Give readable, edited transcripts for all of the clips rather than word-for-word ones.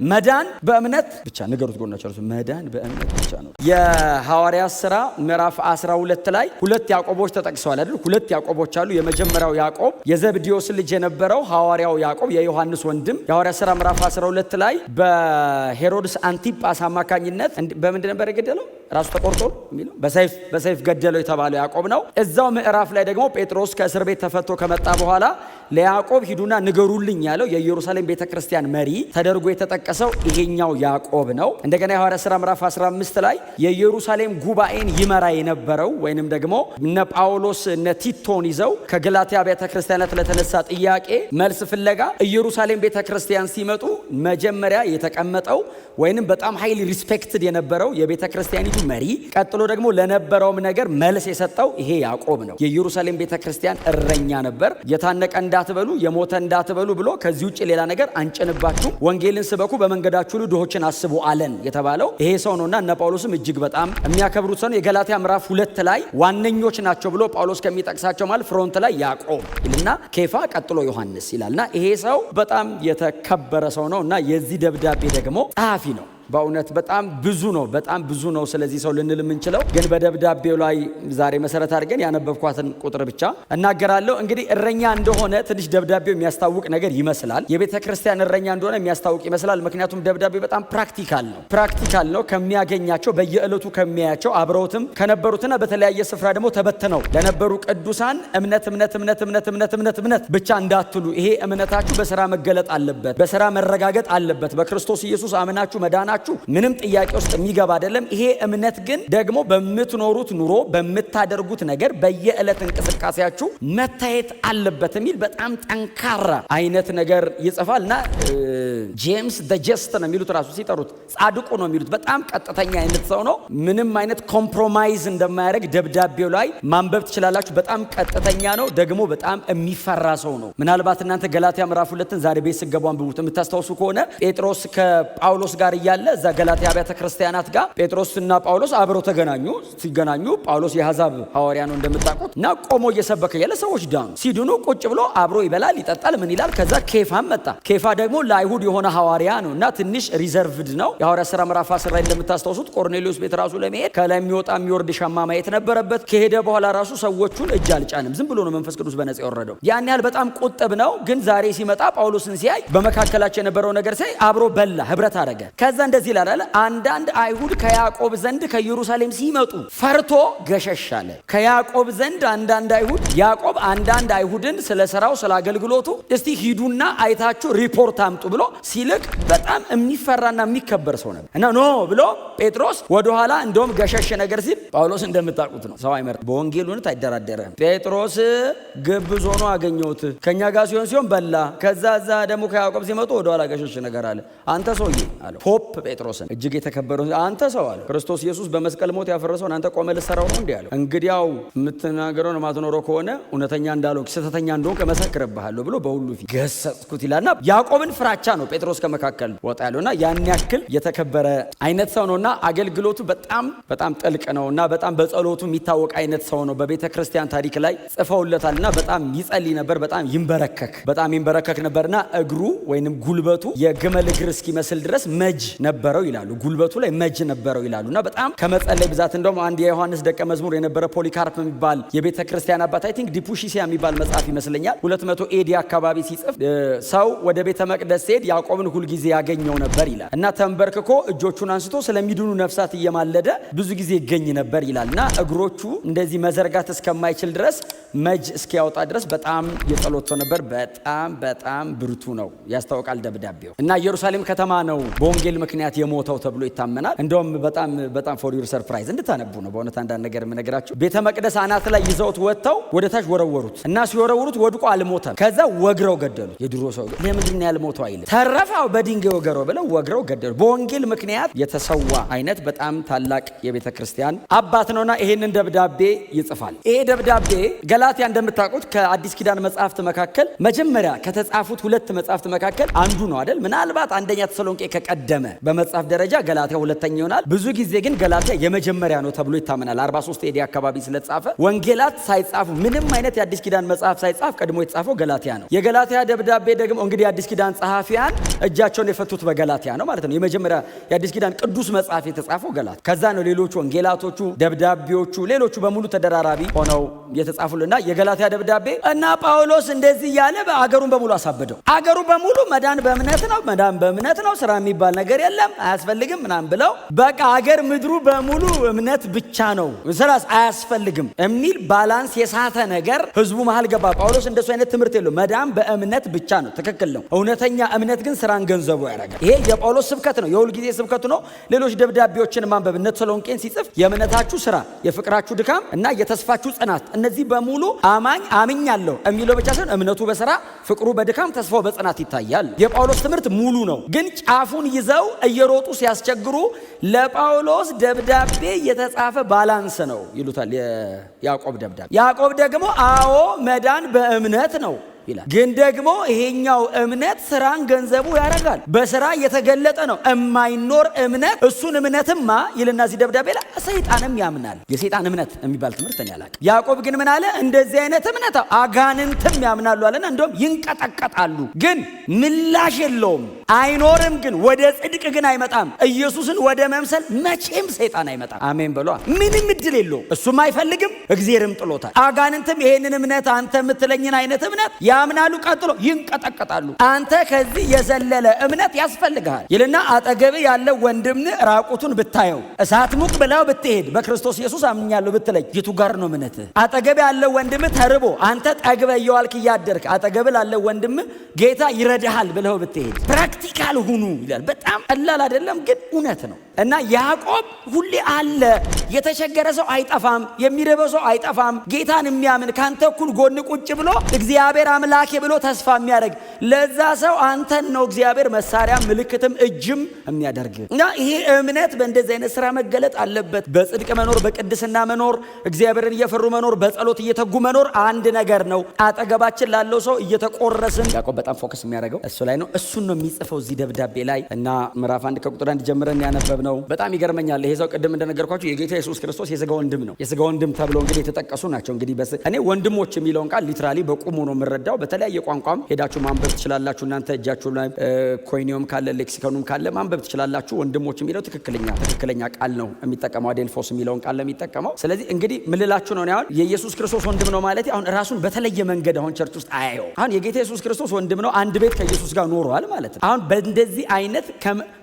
መዳን በእምነት ብቻ ንገሩት ጎናቸው መዳን በእምነት ብቻ ነው። የሐዋርያት ሥራ ምዕራፍ 12 ላይ ሁለት ያዕቆቦች ተጠቅሰዋል አይደል? ሁለት ያዕቆቦች አሉ። የመጀመሪያው ያዕቆብ የዘብዴዎስ ልጅ የነበረው ሐዋርያው ያዕቆብ የዮሐንስ ወንድም የሐዋርያት ሥራ ምዕራፍ 12 ላይ በሄሮድስ አንቲጳስ አማካኝነት በምንድን ነበር የገደለው? ራሱ ተቆርጦ የሚለው በሰይፍ ገደለው የተባለው ያዕቆብ ነው። እዛው ምዕራፍ ላይ ደግሞ ጴጥሮስ ከእስር ቤት ተፈቶ ከመጣ በኋላ ለያዕቆብ ሂዱና ንገሩልኝ ያለው የኢየሩሳሌም ቤተክርስቲያን መሪ ተደርጎ የተጠቀሰው ይሄኛው ያዕቆብ ነው። እንደገና የሐዋርያት ሥራ ምዕራፍ 15 ላይ የኢየሩሳሌም ጉባኤን ይመራ የነበረው ወይንም ደግሞ እነ ጳውሎስ እነ ቲቶን ይዘው ከገላትያ ቤተክርስቲያናት ለተነሳ ጥያቄ መልስ ፍለጋ ኢየሩሳሌም ቤተክርስቲያን ሲመጡ መጀመሪያ የተቀመጠው ወይንም በጣም ሃይሊ ሪስፔክትድ የነበረው የቤተክርስቲያኒቱ መሪ ቀጥሎ ደግሞ ለነበረውም ነገር መልስ የሰጠው ይሄ ያዕቆብ ነው። የኢየሩሳሌም ቤተክርስቲያን እረኛ ነበር። የታነቀ እንዳትበሉ የሞተ እንዳትበሉ ብሎ ከዚህ ውጭ ሌላ ነገር አንጨንባችሁ ወንጌልን ስበኩ በመንገዳችሁ ሁሉ ድሆችን አስቡ አለን የተባለው ይሄ ሰው ነውና እነ ጳውሎስም እጅግ በጣም የሚያከብሩት ሰው ነው። የገላትያ ምዕራፍ 2 ላይ ዋነኞች ናቸው ብሎ ጳውሎስ ከሚጠቅሳቸው ማለት ፍሮንት ላይ ያዕቆብ ይልና ኬፋ ቀጥሎ ዮሐንስ ይላልና ይሄ ሰው በጣም የተከበረ ሰው ነውና የዚህ ደብዳቤ ደግሞ ጸሐፊ ነው። በእውነት በጣም ብዙ ነው ስለዚህ ሰው ልንል የምንችለው ግን በደብዳቤው ላይ ዛሬ መሰረት አድርገን ያነበብኳትን ቁጥር ብቻ እናገራለሁ። እንግዲህ እረኛ እንደሆነ ትንሽ ደብዳቤው የሚያስታውቅ ነገር ይመስላል። የቤተ ክርስቲያን እረኛ እንደሆነ የሚያስታውቅ ይመስላል። ምክንያቱም ደብዳቤው በጣም ፕራክቲካል ነው። ከሚያገኛቸው በየዕለቱ ከሚያያቸው አብረውትም ከነበሩትና በተለያየ ስፍራ ደግሞ ተበትነው ለነበሩ ቅዱሳን እምነት ብቻ እንዳትሉ፣ ይሄ እምነታችሁ በስራ መገለጥ አለበት፣ በስራ መረጋገጥ አለበት። በክርስቶስ ኢየሱስ አምናችሁ መዳና ምንም ጥያቄ ውስጥ የሚገባ አይደለም። ይሄ እምነት ግን ደግሞ በምትኖሩት ኑሮ በምታደርጉት ነገር በየዕለት እንቅስቃሴያችሁ መታየት አለበት የሚል በጣም ጠንካራ አይነት ነገር ይጽፋልና ጄምስ ዘ ጀስት ነው የሚሉት፣ ራሱ ሲጠሩት ጻድቁ ነው የሚሉት። በጣም ቀጥተኛ አይነት ሰው ነው። ምንም አይነት ኮምፕሮማይዝ እንደማያደርግ ደብዳቤው ላይ ማንበብ ትችላላችሁ። በጣም ቀጥተኛ ነው፣ ደግሞ በጣም የሚፈራ ሰው ነው። ምናልባት እናንተ ገላትያ ምዕራፍ 2ን ዛሬ ቤት ስገቡ አንብቡት። የምታስታውሱ ከሆነ ጴጥሮስ ከጳውሎስ ጋር እያለ እዛ ገላትያ አብያተ ክርስቲያናት ጋር ጴጥሮስና ጳውሎስ አብረው ሲገናኙ ጳውሎስ የአሕዛብ ሐዋርያ ነው እንደምታውቁት እና ቆሞ እየሰበከ ያለ ሰዎች ዳኑ። ሲድኑ ቁጭ ብሎ አብሮ ይበላል ይጠጣል ምን ይላል። ከዛ ኬፋም መጣ። ኬፋ ደግሞ ለአይሁድ የሆነ ሐዋርያ ነው እና ትንሽ ሪዘርቭድ ነው። የሐዋርያት ሥራ ምዕራፍ 10 ላይ እንደምታስታውሱት ቆርኔሌዎስ ቤት ራሱ ለመሄድ ከላይ የሚወጣ የሚወርድ ሻማ ማየት ነበረበት። ከሄደ በኋላ ራሱ ሰዎቹን እጅ አልጫንም። ዝም ብሎ ነው መንፈስ ቅዱስ በነጻ የወረደው። ያን ያህል በጣም ቁጥብ ነው። ግን ዛሬ ሲመጣ ጳውሎስን ሲያይ በመካከላቸው የነበረው ነገር ሲያይ አብሮ በላ፣ ህብረት አደረገ። ከዛ እንደዚህ ይላል አለ አንዳንድ አይሁድ ከያዕቆብ ዘንድ ከኢየሩሳሌም ሲመጡ ፈርቶ ገሸሽ አለ። ከያዕቆብ ዘንድ አንዳንድ አይሁድ ያዕቆብ አንዳንድ አይሁድን ስለ ስራው ስለ አገልግሎቱ እስቲ ሂዱና አይታችሁ ሪፖርት አምጡ ብሎ ሲልክ በጣም የሚፈራና የሚከበር ሰው ነበር እና ኖ ብሎ ጴጥሮስ ወደኋላ እንደውም ገሸሽ ነገር ሲል ጳውሎስ እንደምታውቁት ነው፣ ሰው አይመርጥ፣ በወንጌሉነት አይደራደረም። ጴጥሮስ ግብዝ ሆኖ አገኘሁት። ከኛ ጋር ሲሆን በላ። ከዛ ደግሞ ከያዕቆብ ሲመጡ ወደኋላ ገሸሽ ነገር አለ። አንተ ሰውዬ አለው ፖፕ ጴጥሮስን እጅግ የተከበረው አንተ ሰው አለ ክርስቶስ ኢየሱስ በመስቀል ሞት ያፈረሰውን አንተ ቆመ ልሰራው ነው እንዴ አለው። እንግዲያው የምትናገረው ነው ማትኖረው ከሆነ እውነተኛ እንዳልሆንክ ስህተተኛ እንደሆንክ እመሰክርብሃለሁ ብሎ በሁሉ ፊት ገሰጽኩት ይላልና ያዕቆብን ፍራቻ ነው ጴጥሮስ ከመካከል ወጣ ያለውና ያን ያክል የተከበረ አይነት ሰው ነውና አገልግሎቱ በጣም ጥልቅ ነውና በጣም በጸሎቱ የሚታወቅ አይነት ሰው ነው። በቤተ ክርስቲያን ታሪክ ላይ ጽፈውለታልና በጣም ይጸልይ ነበር፣ በጣም ይንበረከክ ነበርና እግሩ ወይንም ጉልበቱ የግመል እግር እስኪመስል ድረስ መጅ ነበረው ይላሉ። ጉልበቱ ላይ መጅ ነበረው ይላሉና በጣም ከመጸለይ ብዛት እንደውም አንድ የዮሐንስ ደቀ መዝሙር የነበረ ፖሊካርፕ የሚባል የቤተ ክርስቲያን አባት አይ ቲንክ ዲፑሺሲያ የሚባል መጽሐፍ ይመስለኛል 200 ኤዲ አካባቢ ሲጽፍ ሰው ወደ ቤተ መቅደስ ሲሄድ ያዕቆብን ሁልጊዜ ያገኘው ነበር ይላል እና ተንበርክኮ እጆቹን አንስቶ ስለሚድኑ ነፍሳት እየማለደ ብዙ ጊዜ ይገኝ ነበር ይላልና እግሮቹ እንደዚህ መዘርጋት እስከማይችል ድረስ መጅ እስኪያወጣ ድረስ በጣም የጸሎት ሰው ነበር። በጣም ብርቱ ነው ያስታውቃል ደብዳቤው እና ኢየሩሳሌም ከተማ ነው በወንጌል ምክንያት የሞተው ተብሎ ይታመናል። እንደውም በጣም ፎር ዩር ሰርፕራይዝ እንድታነቡ ነው በእውነት አንዳንድ ነገር የምነግራችሁ። ቤተ መቅደስ አናት ላይ ይዘውት ወጥተው ወደ ታች ወረወሩት እና ሲወረውሩት ወድቆ አልሞተም። ከዛ ወግረው ገደሉት። የድሮ ሰው ለምንድን ነው ያልሞተው አይልም። ተረፋው በድንጋይ ወገረው ብለው ወግረው ገደሉ። በወንጌል ምክንያት የተሰዋ አይነት በጣም ታላቅ የቤተ ክርስቲያን አባት ነውና ይሄንን ደብዳቤ ይጽፋል። ይሄ ደብዳቤ ገላትያ እንደምታውቁት ከአዲስ ኪዳን መጽሐፍት መካከል መጀመሪያ ከተጻፉት 2 መጽሐፍት መካከል አንዱ ነው አይደል? ምናልባት አንደኛ ተሰሎንቄ ከቀደመ በመጽሐፍ ደረጃ ገላትያ ሁለተኛ ይሆናል። ብዙ ጊዜ ግን ገላትያ የመጀመሪያ ነው ተብሎ ይታመናል። 43 ኤዲ አካባቢ ስለተጻፈ ወንጌላት ሳይጻፉ ምንም አይነት የአዲስ ኪዳን መጽሐፍ ሳይጻፍ ቀድሞ የተጻፈው ገላትያ ነው። የገላትያ ደብዳቤ ደግሞ እንግዲህ የአዲስ ኪዳን ጸሐፊያን እጃቸውን የፈቱት በገላትያ ነው ማለት ነው። የመጀመሪያ የአዲስ ኪዳን ቅዱስ መጽሐፍ የተጻፈው ገላትያ። ከዛ ነው ሌሎቹ ወንጌላቶቹ፣ ደብዳቤዎቹ ሌሎቹ በሙሉ ተደራራቢ ሆነው የተጻፉልና የገላትያ ደብዳቤ እና ጳውሎስ እንደዚህ ያለ አገሩን በሙሉ አሳበደው። አገሩ በሙሉ መዳን በእምነት ነው፣ መዳን በእምነት ነው፣ ስራ የሚባል ነገር የለም፣ አያስፈልግም ምናምን ብለው በቃ አገር ምድሩ በሙሉ እምነት ብቻ ነው፣ ስራስ አያስፈልግም የሚል ባላንስ የሳተ ነገር ህዝቡ መሃል ገባ። ጳውሎስ እንደሱ አይነት ትምህርት የለው፣ መዳን በእምነት ብቻ ነው፣ ትክክል ነው። እውነተኛ እምነት ግን ስራን ገንዘቡ ያደርጋል። ይሄ የጳውሎስ ስብከት ነው፣ የሁል ጊዜ ስብከቱ ነው። ሌሎች ደብዳቤዎችን ማንበብ እነ ተሰሎንቄን ሲጽፍ የእምነታችሁ ስራ፣ የፍቅራችሁ ድካም እና የተስፋችሁ ጽናት፣ እነዚህ በሙሉ አምኛለሁ የሚለው ብቻ ሳይሆን እምነቱ በስራ ፍቅሩ በድካም ተስፋው በጽናት ይታያል። የጳውሎስ ትምህርት ሙሉ ነው፣ ግን ጫፉን ይዘው እየሮጡ ሲያስቸግሩ ለጳውሎስ ደብዳቤ የተጻፈ ባላንስ ነው ይሉታል። የያዕቆብ ደብዳቤ ያዕቆብ ደግሞ አዎ መዳን በእምነት ነው ይላል፣ ግን ደግሞ ይሄኛው እምነት ስራን ገንዘቡ ያደርጋል። በስራ የተገለጠ ነው የማይኖር እምነት። እሱን እምነትማ ይልና እዚህ ደብዳቤ ላይ ሰይጣንም ያምናል። የሰይጣን እምነት የሚባል ትምህርት ነው ያላቀ። ያዕቆብ ግን ምን አለ? እንደዚህ አይነት እምነት አጋንንትም ያምናሉ አለና እንደውም ይንቀጠቀጣሉ፣ ግን ምላሽ የለውም፣ አይኖርም፣ ግን ወደ ጽድቅ ግን አይመጣም። ኢየሱስን ወደ መምሰል መቼም ሰይጣን አይመጣም። አሜን ብሏ። ምንም እድል የለውም። እሱም አይፈልግም፣ እግዚአብሔርም ጥሎታል። አጋንንትም ይሄንን እምነት አንተ የምትለኝን አይነት እምነት ያምናሉ፣ ቀጥሎ ይንቀጠቀጣሉ። አንተ ከዚህ የዘለለ እምነት ያስፈልግሃል ይልና አጠገብ ያለ ወንድም ራቁቱን ብታየው እሳት ሙቅ ብለው ብትሄድ በክርስቶስ ኢየሱስ አምኛለሁ ብትለኝ የቱ ጋር ነው እምነትህ? አጠገብ ያለ ወንድም ተርቦ አንተ ጠግበህ እየዋልክ እያደርክ አጠገብ ላለ ወንድም ጌታ ይረዳሃል ብለው ብትሄድ ፕራክቲካል ሁኑ ይላል። በጣም ቀላል አይደለም፣ ግን እውነት ነው። እና ያዕቆብ ሁሌ አለ። የተቸገረ ሰው አይጠፋም፣ የሚረበው ሰው አይጠፋም። ጌታን የሚያምን ካንተ እኩል ጎን ቁጭ ብሎ እግዚአብሔር አምላኬ ብሎ ተስፋ የሚያደርግ ለዛ ሰው አንተን ነው እግዚአብሔር መሳሪያ ምልክትም እጅም የሚያደርግ። እና ይሄ እምነት በእንደዚህ አይነት ስራ መገለጥ አለበት። በጽድቅ መኖር፣ በቅድስና መኖር፣ እግዚአብሔርን እየፈሩ መኖር፣ በጸሎት እየተጉ መኖር አንድ ነገር ነው። አጠገባችን ላለው ሰው እየተቆረስን ያዕቆብ በጣም ፎከስ የሚያደርገው እሱ ላይ ነው። እሱን ነው የሚጽፈው እዚህ ደብዳቤ ላይ እና ምዕራፍ 1 ከቁጥር 1 ጀምረን ያነበብ ነው። በጣም ይገርመኛል። ይሄ ሰው ቅድም እንደነገርኳችሁ የጌታ ኢየሱስ ክርስቶስ የሥጋ ወንድም ነው። የሥጋ ወንድም ተብሎ እንግዲህ የተጠቀሱ ናቸው። እንግዲህ እኔ ወንድሞች የሚለውን ቃል ሊትራሊ በቁሙ ነው የምረዳው። በተለያየ ቋንቋም ሄዳችሁ ማንበብ ትችላላችሁ። እናንተ እጃችሁ ላይ ኮይኒዮም ካለ ሌክሲከኑም ካለ ማንበብ ትችላላችሁ። ወንድሞች የሚለው ትክክለኛ ቃል ነው የሚጠቀመው። አዴልፎስ የሚለውን ቃል ነው የሚጠቀመው። ስለዚህ እንግዲህ ምን ልላችሁ ነው? አሁን የኢየሱስ ክርስቶስ ወንድም ነው ማለት አሁን ራሱን በተለየ መንገድ አሁን ቸርች ውስጥ አያየው። አሁን የጌታ ኢየሱስ ክርስቶስ ወንድም ነው፣ አንድ ቤት ከኢየሱስ ጋር ኖሯል ማለት ነው። አሁን በእንደዚህ አይነት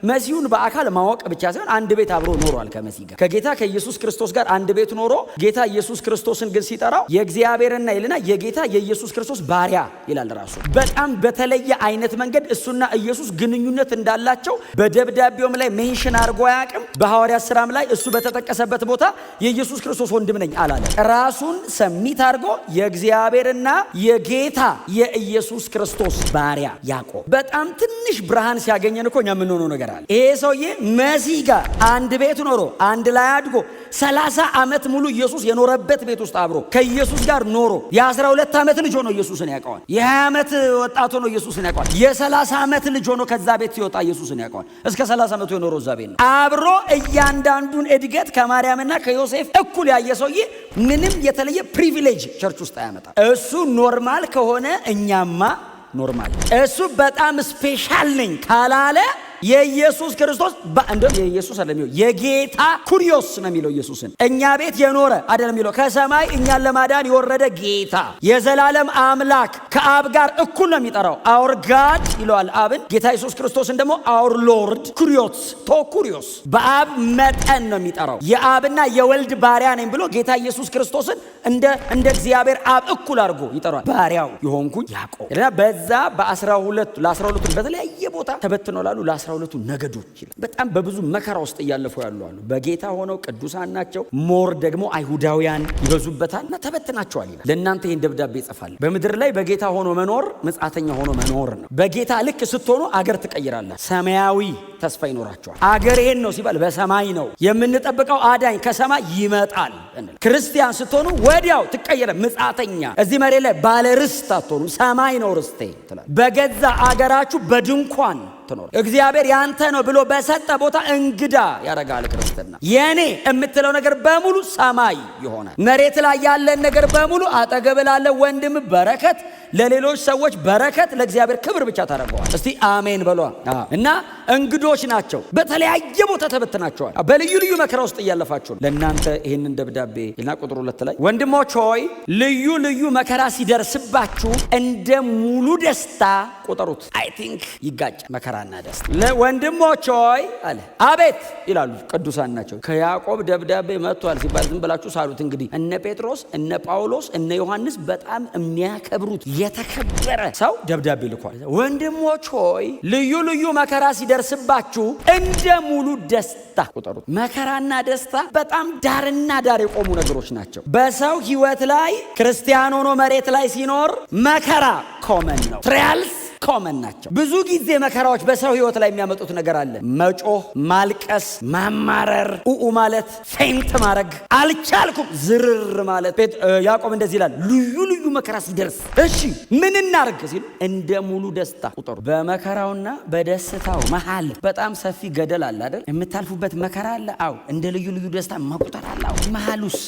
መሲሁን በአካል ማወቅ ብቻ ሳይሆን አንድ ቤት አብሮ ኖሯል ከመሲህ ጋር። ከጌታ ከኢየሱስ ክርስቶስ ጋር አንድ ቤት ኖሮ ጌታ ኢየሱስ ክርስቶስን ግን ሲጠራው የእግዚአብሔርና ይልና የጌታ የኢየሱስ ክርስቶስ ባሪያ ይላል ራሱ። በጣም በተለየ አይነት መንገድ እሱና ኢየሱስ ግንኙነት እንዳላቸው በደብዳቤውም ላይ ሜንሽን አድርጎ አያውቅም። በሐዋርያት ሥራም ላይ እሱ በተጠቀሰበት ቦታ የኢየሱስ ክርስቶስ ወንድም ነኝ አላለ። ራሱን ሰሚት አድርጎ የእግዚአብሔርና የጌታ የኢየሱስ ክርስቶስ ባሪያ ያዕቆብ። በጣም ትንሽ ብርሃን ሲያገኘን እኮ እኛ የምንሆነው ነገር አለ። ይሄ ሰውዬ መሲህ ጋር አንድ ቤት ኖሮ አንድ ላይ አድጎ 30 ዓመት ሙሉ ኢየሱስ የኖረበት ቤት ውስጥ አብሮ ከኢየሱስ ጋር ኖሮ የ12 ዓመት ልጅ ሆኖ ኢየሱስን ያውቀዋል። የ20 ዓመት ወጣት ሆኖ ኢየሱስን ያውቀዋል። የ30 ዓመት ልጅ ሆኖ ከዛ ቤት ሲወጣ ኢየሱስን ያውቀዋል። እስከ 30 ዓመቱ የኖረው እዛ ቤት ነው። አብሮ እያንዳንዱን እድገት ከማርያምና ከዮሴፍ እኩል ያየ ሰውዬ ምንም የተለየ ፕሪቪሌጅ ቸርች ውስጥ አያመጣም። እሱ ኖርማል ከሆነ እኛማ ኖርማል፣ እሱ በጣም ስፔሻል ነኝ ካላለ የኢየሱስ ክርስቶስ እንደም የኢየሱስ አይደለም የጌታ ኩሪዮስ ነው የሚለው ኢየሱስን። እኛ ቤት የኖረ አይደለም የሚለው ከሰማይ እኛን ለማዳን የወረደ ጌታ የዘላለም አምላክ ከአብ ጋር እኩል ነው የሚጠራው። አውር ጋድ ይለዋል አብን። ጌታ ኢየሱስ ክርስቶስን ደግሞ አውር ሎርድ ኩሪዮስ ኩሪዮስ በአብ መጠን ነው የሚጠራው። የአብና የወልድ ባሪያ ነኝ ብሎ ጌታ ኢየሱስ ክርስቶስን እንደ እግዚአብሔር አብ እኩል አድርጎ ይጠራል። ባሪያው የሆንኩኝ ያዕቆብ እና በዛ ለ12 በተለያየ ቦታ ተበትነው ላሉ ለ12 ነገዶች ይላል። በጣም በብዙ መከራ ውስጥ እያለፉ ያሉ አሉ። በጌታ ሆነው ቅዱሳን ናቸው። ሞር ደግሞ አይሁዳውያን ይበዙበታልና ተበትናቸዋል ይላል። ለእናንተ ይህን ደብዳቤ ይጽፋል። በምድር ላይ በጌታ ሆኖ መኖር ምጽአተኛ ሆኖ መኖር ነው። በጌታ ልክ ስትሆኑ አገር ትቀይራላችሁ። ሰማያዊ ተስፋ ይኖራቸዋል። አገር ይሄን ነው ሲባል በሰማይ ነው የምንጠብቀው። አዳኝ ከሰማይ ይመጣል። ክርስቲያን ስትሆኑ ወዲያው ትቀየረ ምጽአተኛ። እዚህ መሬት ላይ ባለ ርስት አትሆኑ፣ ሰማይ ነው ርስቴ ትላል። በገዛ አገራችሁ በድንኳን አትኖር። እግዚአብሔር ያንተ ነው ብሎ በሰጠ ቦታ እንግዳ ያረጋል ክርስትና። የኔ የምትለው ነገር በሙሉ ሰማይ ይሆናል። መሬት ላይ ያለን ነገር በሙሉ አጠገብ ላለ ወንድም በረከት፣ ለሌሎች ሰዎች በረከት፣ ለእግዚአብሔር ክብር ብቻ ታደርገዋል። እስቲ አሜን በሏ። እና እንግዶች ናቸው። በተለያየ ቦታ ተበትናቸዋል። በልዩ ልዩ መከራ ውስጥ እያለፋችሁ ለእናንተ ይህንን ደብዳቤ እና ቁጥር 2 ላይ ወንድሞች ሆይ ልዩ ልዩ መከራ ሲደርስባችሁ እንደ ሙሉ ደስታ ቁጠሩት። አይ ቲንክ ይጋጭ መከራና ደስታ። ወንድሞች ሆይ አለ። አቤት ይላሉ ቅዱሳን ናቸው። ከያዕቆብ ደብዳቤ መጥቷል ሲባል ዝም ብላችሁ ሳሉት። እንግዲህ እነ ጴጥሮስ እነ ጳውሎስ እነ ዮሐንስ በጣም የሚያከብሩት የተከበረ ሰው ደብዳቤ ልኳል። ወንድሞች ሆይ ልዩ ልዩ መከራ ሲደርስባችሁ እንደ ሙሉ ደስታ ቁጠሩት። መከራና ደስታ በጣም ዳርና ዳር የቆሙ ነገሮች ናቸው። በሰው ሕይወት ላይ ክርስቲያን ሆኖ መሬት ላይ ሲኖር መከራ ኮመን ነው። ትራያልስ ኮመን ናቸው። ብዙ ጊዜ መከራዎች በሰው ሕይወት ላይ የሚያመጡት ነገር አለ። መጮህ፣ ማልቀስ፣ ማማረር፣ ኡኡ ማለት፣ ፌንት ማድረግ፣ አልቻልኩም ዝርር ማለት። ያዕቆብ እንደዚህ ይላል፣ ልዩ ልዩ መከራ ሲደርስ እሺ ምን እናርግ ሲሉ እንደ ሙሉ ደስታ ቁጠሩ። በመከራውና በደስታው መሃል በጣም ሰፊ ገደል አለ አይደል? የምታልፉበት መከራ አለ። አዎ እንደ ልዩ ልዩ ደስታ መቁጠር አለ። መሃሉስ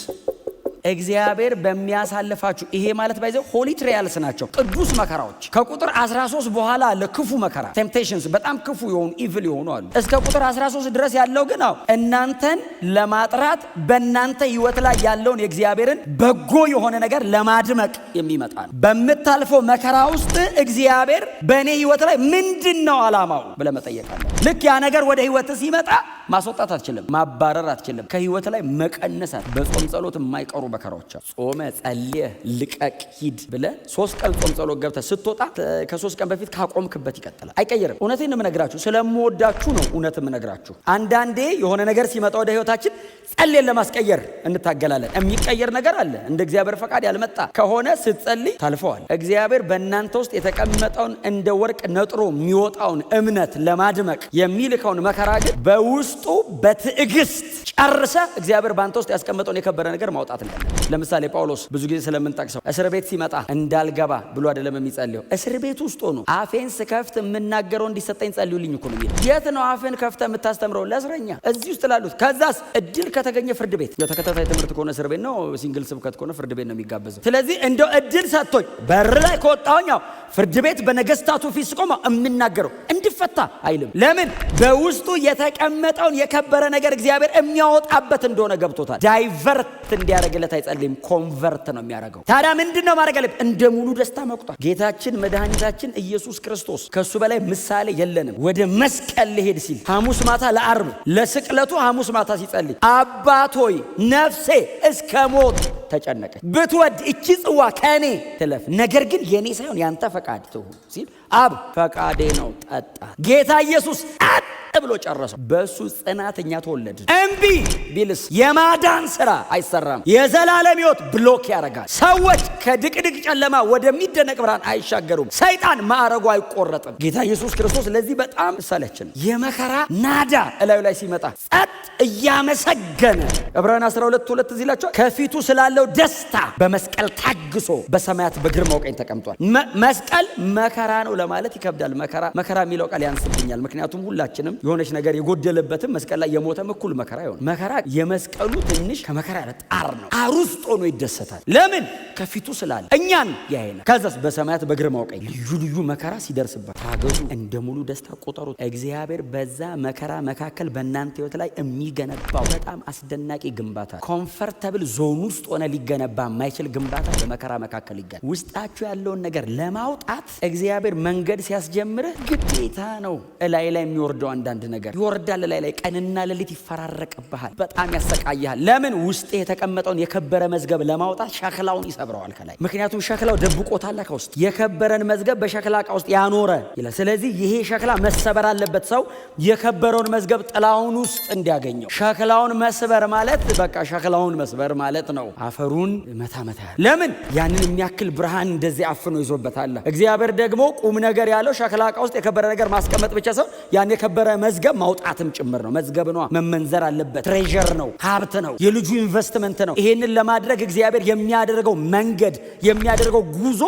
እግዚአብሔር በሚያሳልፋችሁ ይሄ ማለት ባይዘው ሆሊ ትራያልስ ናቸው፣ ቅዱስ መከራዎች። ከቁጥር 13 በኋላ ለክፉ መከራ ቴምፕቴሽንስ፣ በጣም ክፉ የሆኑ ኢቪል የሆኑ አሉ። እስከ ቁጥር 13 ድረስ ያለው ግን እናንተን ለማጥራት በእናንተ ሕይወት ላይ ያለውን የእግዚአብሔርን በጎ የሆነ ነገር ለማድመቅ የሚመጣ ነው። በምታልፈው መከራ ውስጥ እግዚአብሔር በእኔ ሕይወት ላይ ምንድን ነው ዓላማው ብለህ መጠየቅ አለ። ልክ ያ ነገር ወደ ሕይወት ሲመጣ ማስወጣት አትችልም፣ ማባረር አትችልም፣ ከሕይወት ላይ መቀነሳት። በጾም ጸሎት የማይቀሩ መከራዎች ጾመ ጸልየ ልቀቅ ሂድ ብለህ 3 ቀን ጾም ጸሎት ገብተህ ስትወጣ ከ3 ቀን በፊት ካቆምክበት ይቀጥላል፣ አይቀየርም። እውነቴን ነው የምነግራችሁ፣ ስለምወዳችሁ ነው እውነት የምነግራችሁ። አንዳንዴ የሆነ ነገር ሲመጣ ወደ ህይወታችን ጸልየን ለማስቀየር እንታገላለን። የሚቀየር ነገር አለ። እንደ እግዚአብሔር ፈቃድ ያልመጣ ከሆነ ስትጸልይ ታልፈዋል። እግዚአብሔር በእናንተ ውስጥ የተቀመጠውን እንደ ወርቅ ነጥሮ የሚወጣውን እምነት ለማድመቅ የሚልከውን መከራ ግን በውስጡ በትዕግስት ጨርሰ እግዚአብሔር በአንተ ውስጥ ያስቀመጠውን የከበረ ነገር ማውጣት ነው። ለምሳሌ ጳውሎስ ብዙ ጊዜ ስለምንጠቅሰው እስር ቤት ሲመጣ እንዳልገባ ብሎ አይደለም የሚጸልየው። እስር ቤት ውስጥ ሆኖ አፌን ስከፍት የምናገረው እንዲሰጠኝ ጸልዩልኝ እኮ ነው የሚለው። የት ነው አፌን ከፍተ የምታስተምረው? ለእስረኛ እዚህ ውስጥ ላሉት። ከዛስ እድል ከተገኘ ፍርድ ቤት፣ የተከታታይ ትምህርት ከሆነ እስር ቤት ነው፣ ሲንግል ስብከት ከሆነ ፍርድ ቤት ነው የሚጋበዘው። ስለዚህ እንደው እድል ሰጥቶኝ በር ላይ ከወጣሁኝ ፍርድ ቤት በነገስታቱ ፊት ስቆም የምናገረው እንድፈታ አይልም። ለምን? በውስጡ የተቀመጠውን የከበረ ነገር እግዚአብሔር የሚያወጣበት እንደሆነ ገብቶታል። ዳይቨርት እንዲያደርግለት አይጸልይም፣ ኮንቨርት ነው የሚያደርገው። ታዲያ ምንድነው ማድረግ አለብን? እንደ ሙሉ ደስታ መቁጠር። ጌታችን መድኃኒታችን ኢየሱስ ክርስቶስ ከሱ በላይ ምሳሌ የለንም። ወደ መስቀል ሊሄድ ሲል ሐሙስ ማታ ለአርብ ለስቅለቱ ሐሙስ ማታ ሲጸልይ አባት ሆይ ነፍሴ እስከ ሞት ተጨነቀች፣ ብትወድ እቺ ጽዋ ከኔ ትለፍ፣ ነገር ግን የኔ ሳይሆን ያንተ ፈቃድ ትሁን ሲል አብ ፈቃዴ ነው ጠጣ። ጌታ ኢየሱስ ብሎ ጨረሰው። በሱ ጽናተኛ ተወለድ። እምቢ ቢልስ የማዳን ስራ አይሰራም። የዘላለም ሕይወት ብሎክ ያደርጋል። ሰዎች ከድቅድቅ ጨለማ ወደሚደነቅ ብርሃን አይሻገሩም። ሰይጣን ማዕረጉ አይቆረጥም። ጌታ ኢየሱስ ክርስቶስ ለዚህ በጣም ምሳሌያችን። የመከራ ናዳ እላዩ ላይ ሲመጣ ጸጥ እያመሰገነ ዕብራውያን 12:2 እዚህ ይላችኋል። ከፊቱ ስላለው ደስታ በመስቀል ታግሶ በሰማያት በግርማው ቀኝ ተቀምጧል። መስቀል መከራ ነው ለማለት ይከብዳል። መከራ የሚለው ቃል ያንስብኛል። ምክንያቱም ሁላችንም የሆነች ነገር የጎደለበትም መስቀል ላይ የሞተም እኩል መከራ ይሆን። መከራ የመስቀሉ ትንሽ ከመከራ ያለ ጣር ነው። ጣር ውስጥ ሆኖ ይደሰታል። ለምን? ከፊቱ ስላለ እኛን ያየናል። ከዛስ በሰማያት በግርማው ቀኝ ልዩ ልዩ መከራ ሲደርስበት ታገዙ፣ እንደ ሙሉ ደስታ ቆጠሩት። እግዚአብሔር በዛ መከራ መካከል በእናንተ ህይወት ላይ የሚገነባው በጣም አስደናቂ ግንባታ፣ ኮምፈርተብል ዞን ውስጥ ሆነ ሊገነባ የማይችል ግንባታ በመከራ መካከል ይገነባል። ውስጣችሁ ያለውን ነገር ለማውጣት እግዚአብሔር መንገድ ሲያስጀምርህ ግዴታ ነው እላይ ላይ የሚወርደው አንዳንድ ነገር ይወርዳል። ላይ ቀንና ሌሊት ይፈራረቅብሃል፣ በጣም ያሰቃያል። ለምን? ውስጥ የተቀመጠውን የከበረ መዝገብ ለማውጣት ሸክላውን ይሰብረዋል ከላይ። ምክንያቱም ሸክላው ደብቆታል ከውስጥ። የከበረን መዝገብ በሸክላ ዕቃ ውስጥ ያኖረ ይላል። ስለዚህ ይሄ ሸክላ መሰበር አለበት፣ ሰው የከበረውን መዝገብ ጥላውን ውስጥ እንዲያገኘው። ሸክላውን መስበር ማለት በቃ ሸክላውን መስበር ማለት ነው። አፈሩን መታ ለምን? ያንን የሚያክል ብርሃን እንደዚህ አፍኖ ይዞበታል። እግዚአብሔር ደግሞ ቁም ነገር ያለው ሸክላ ዕቃ ውስጥ የከበረ ነገር ማስቀመጥ ብቻ ሰው ያን የከበረ መዝገብ ማውጣትም ጭምር ነው። መዝገብ ነው፣ መመንዘር አለበት። ትሬዠር ነው፣ ሀብት ነው፣ የልጁ ኢንቨስትመንት ነው። ይሄንን ለማድረግ እግዚአብሔር የሚያደርገው መንገድ የሚያደርገው ጉዞ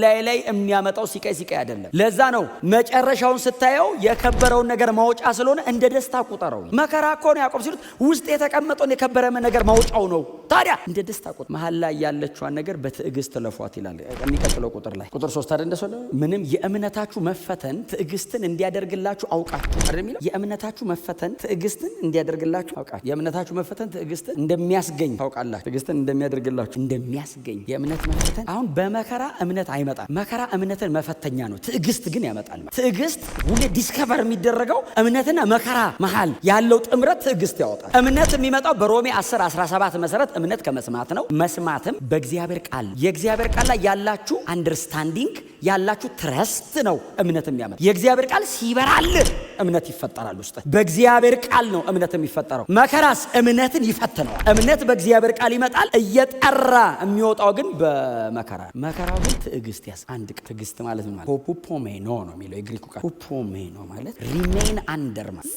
ላይ የሚያመጣው ሲቃይ አይደለም። ለዛ ነው መጨረሻውን ስታየው የከበረውን ነገር ማውጫ ስለሆነ እንደ ደስታ ቁጠረው። መከራ እኮ ነው ያዕቆብ ሲሉት ውስጥ የተቀመጠውን የከበረ ነገር ማውጫው ነው። ታዲያ እንደ ደስታ ቁጠር። መሃል ላይ ያለችዋን ነገር በትዕግስት ለፏት ይላል የሚቀጥለው ቁጥር ላይ ቁጥር 3 አይደል እንደሰለ ምንም የእምነታችሁ መፈተን ትዕግስትን እንዲያደርግላችሁ አውቃችሁ አይደል የሚለው የእምነታችሁ መፈተን ትዕግስትን እንዲያደርግላችሁ አውቃችሁ። የእምነታችሁ መፈተን ትዕግስትን እንደሚያስገኝ ታውቃላችሁ። ትዕግስትን እንደሚያደርግላችሁ እንደሚያስገኝ የእምነት መፈተን አሁን በመከራ እምነት አይመጣም። መከራ እምነትን መፈተኛ ነው። ትዕግስት ግን ያመጣል። ትዕግስት ሁሌ ዲስከቨር የሚደረገው እምነትና መከራ መሃል ያለው ጥምረት ትዕግስት ያወጣል። እምነት የሚመጣው በሮሜ 10:17 መሰረት እምነት ከመስማት ነው፣ መስማትም በእግዚአብሔር ቃል። የእግዚአብሔር ቃል ላይ ያላችሁ አንደርስታንዲንግ ያላችሁ ትረስት ነው እምነት የሚያመጣ። የእግዚአብሔር ቃል ሲበራል እምነት ይፈጠራል ውስጥ። በእግዚአብሔር ቃል ነው እምነት የሚፈጠረው። መከራስ እምነትን ይፈትነዋል። እምነት በእግዚአብሔር ቃል ይመጣል፣ እየጠራ የሚወጣው ግን በመከራ። መከራው ግን ትዕግስት ያስ አንድ ትዕግስት ማለት ምን ማለት ፖፖሜኖ ነው የሚለው የግሪኩ ቃል። ፖፖሜኖ ማለት ሪሜን አንደር ማለት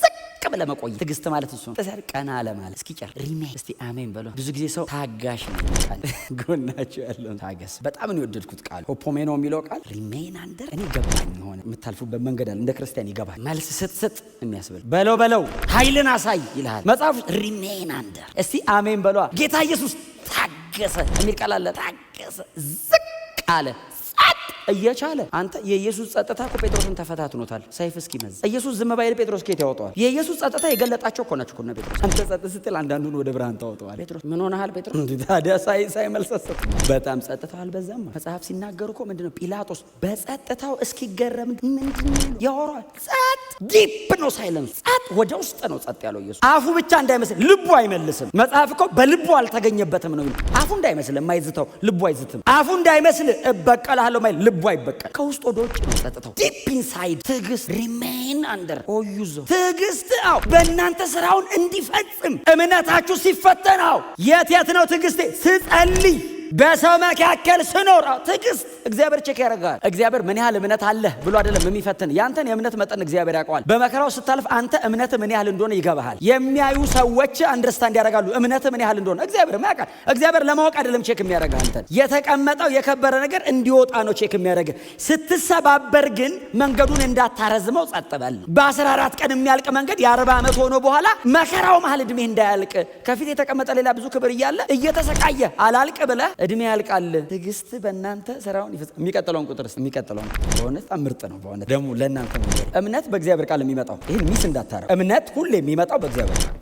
ብለ መቆየት። ትዕግስት ማለት እሱ ነው። ተሰር ቀና አለ ማለት እስኪጨር ሪሜን። እስቲ አሜን በሉ። ብዙ ጊዜ ሰው ታጋሽ ነው ቃል ጎናቸው ያለው ታገስ በጣም ነው የወደድኩት ቃል ፖፖሜኖ የሚለው ቃል ሪሜን አንደር። እኔ ገባኝ ሆነ የምታልፉበት መንገድ አለ እንደ ክርስቲያን ይገባል። መልስ ስትሰጥ የሚያስብል በለው ኃይልን አሳይ ይልሃል መጽሐፍ። ሪሜን አንደር እስቲ አሜን በሏ። ጌታ ኢየሱስ ታገሰ የሚል ቃል አለ። ታገሰ ዝቅ አለ እየቻለ። አንተ የኢየሱስ ጸጥታ እኮ ጴጥሮስን ተፈታትኖታል ሰይፍ እስኪመዝ። ኢየሱስ ዝም ባይል ጴጥሮስ ከየት ያወጣዋል? የኢየሱስ ጸጥታ የገለጣቸው እኮ ናቸው እኮ ጴጥሮስ። አንተ ጸጥ ስትል አንዳንዱን ወደ ብርሃን ታወጣዋል። ጴጥሮስ ምን ሆነሃል ጴጥሮስ? ታዲያ ሳይመልሰሰት በጣም ጸጥታው አልበዛም? መጽሐፍ ሲናገሩ እኮ ምንድነው ጲላጦስ በጸጥታው እስኪገረም ምንድነው ያወራል? ጸጥ ዲፕ ነው ሳይለንስ። ጸጥ ወደ ውስጥ ነው ጸጥ ያለው ኢየሱስ። አፉ ብቻ እንዳይመስል ልቡ አይመልስም። መጽሐፍ እኮ በልቡ አልተገኘበትም ነው። አፉ እንዳይመስል የማይዝተው ልቡ አይዝትም። አፉ እንዳይመስል እበቀልሃለሁ ማይል ልቡ አይበቀል። ከውስጥ ወደ ውጭ ነው ጸጥታው። ዲፕ ኢንሳይድ ትዕግስት ሪሜን አንደር ኦዩዞ ትዕግስት በእናንተ ስራውን እንዲፈጽም እምነታችሁ ሲፈተናው የት ነው ትዕግስቴ? ስጸልይ በሰው መካከል ስኖር ትዕግስት እግዚአብሔር ቼክ ያደርጋል። እግዚአብሔር ምን ያህል እምነት አለህ ብሎ አይደለም የሚፈትን። ያንተን የእምነት መጠን እግዚአብሔር ያውቀዋል። በመከራው ስታልፍ አንተ እምነት ምን ያህል እንደሆነ ይገባሃል። የሚያዩ ሰዎች አንደርስታንድ ያደርጋሉ እምነት ምን ያህል እንደሆነ። እግዚአብሔር ያውቃል። እግዚአብሔር ለማወቅ አይደለም ቼክ የሚያደርግህ አንተን። የተቀመጠው የከበረ ነገር እንዲወጣ ነው ቼክ የሚያደርግህ። ስትሰባበር ግን መንገዱን እንዳታረዝመው ጸጥ በል። በ14 ቀን የሚያልቅ መንገድ የ40 ዓመት ሆኖ በኋላ መከራው መሃል እድሜ እንዳያልቅ ከፊት የተቀመጠ ሌላ ብዙ ክብር እያለ እየተሰቃየ አላልቅ ብለህ እድሜ ያልቃል። ትዕግስት በእናንተ ስራውን ይፈጽም። የሚቀጥለውን ቁጥር የሚቀጥለውን በእውነት ምርጥ ነው። በእውነት ደግሞ ለእናንተ እምነት በእግዚአብሔር ቃል የሚመጣው ይህን ሚስ እንዳታረግ። እምነት ሁሌ የሚመጣው በእግዚአብሔር ቃል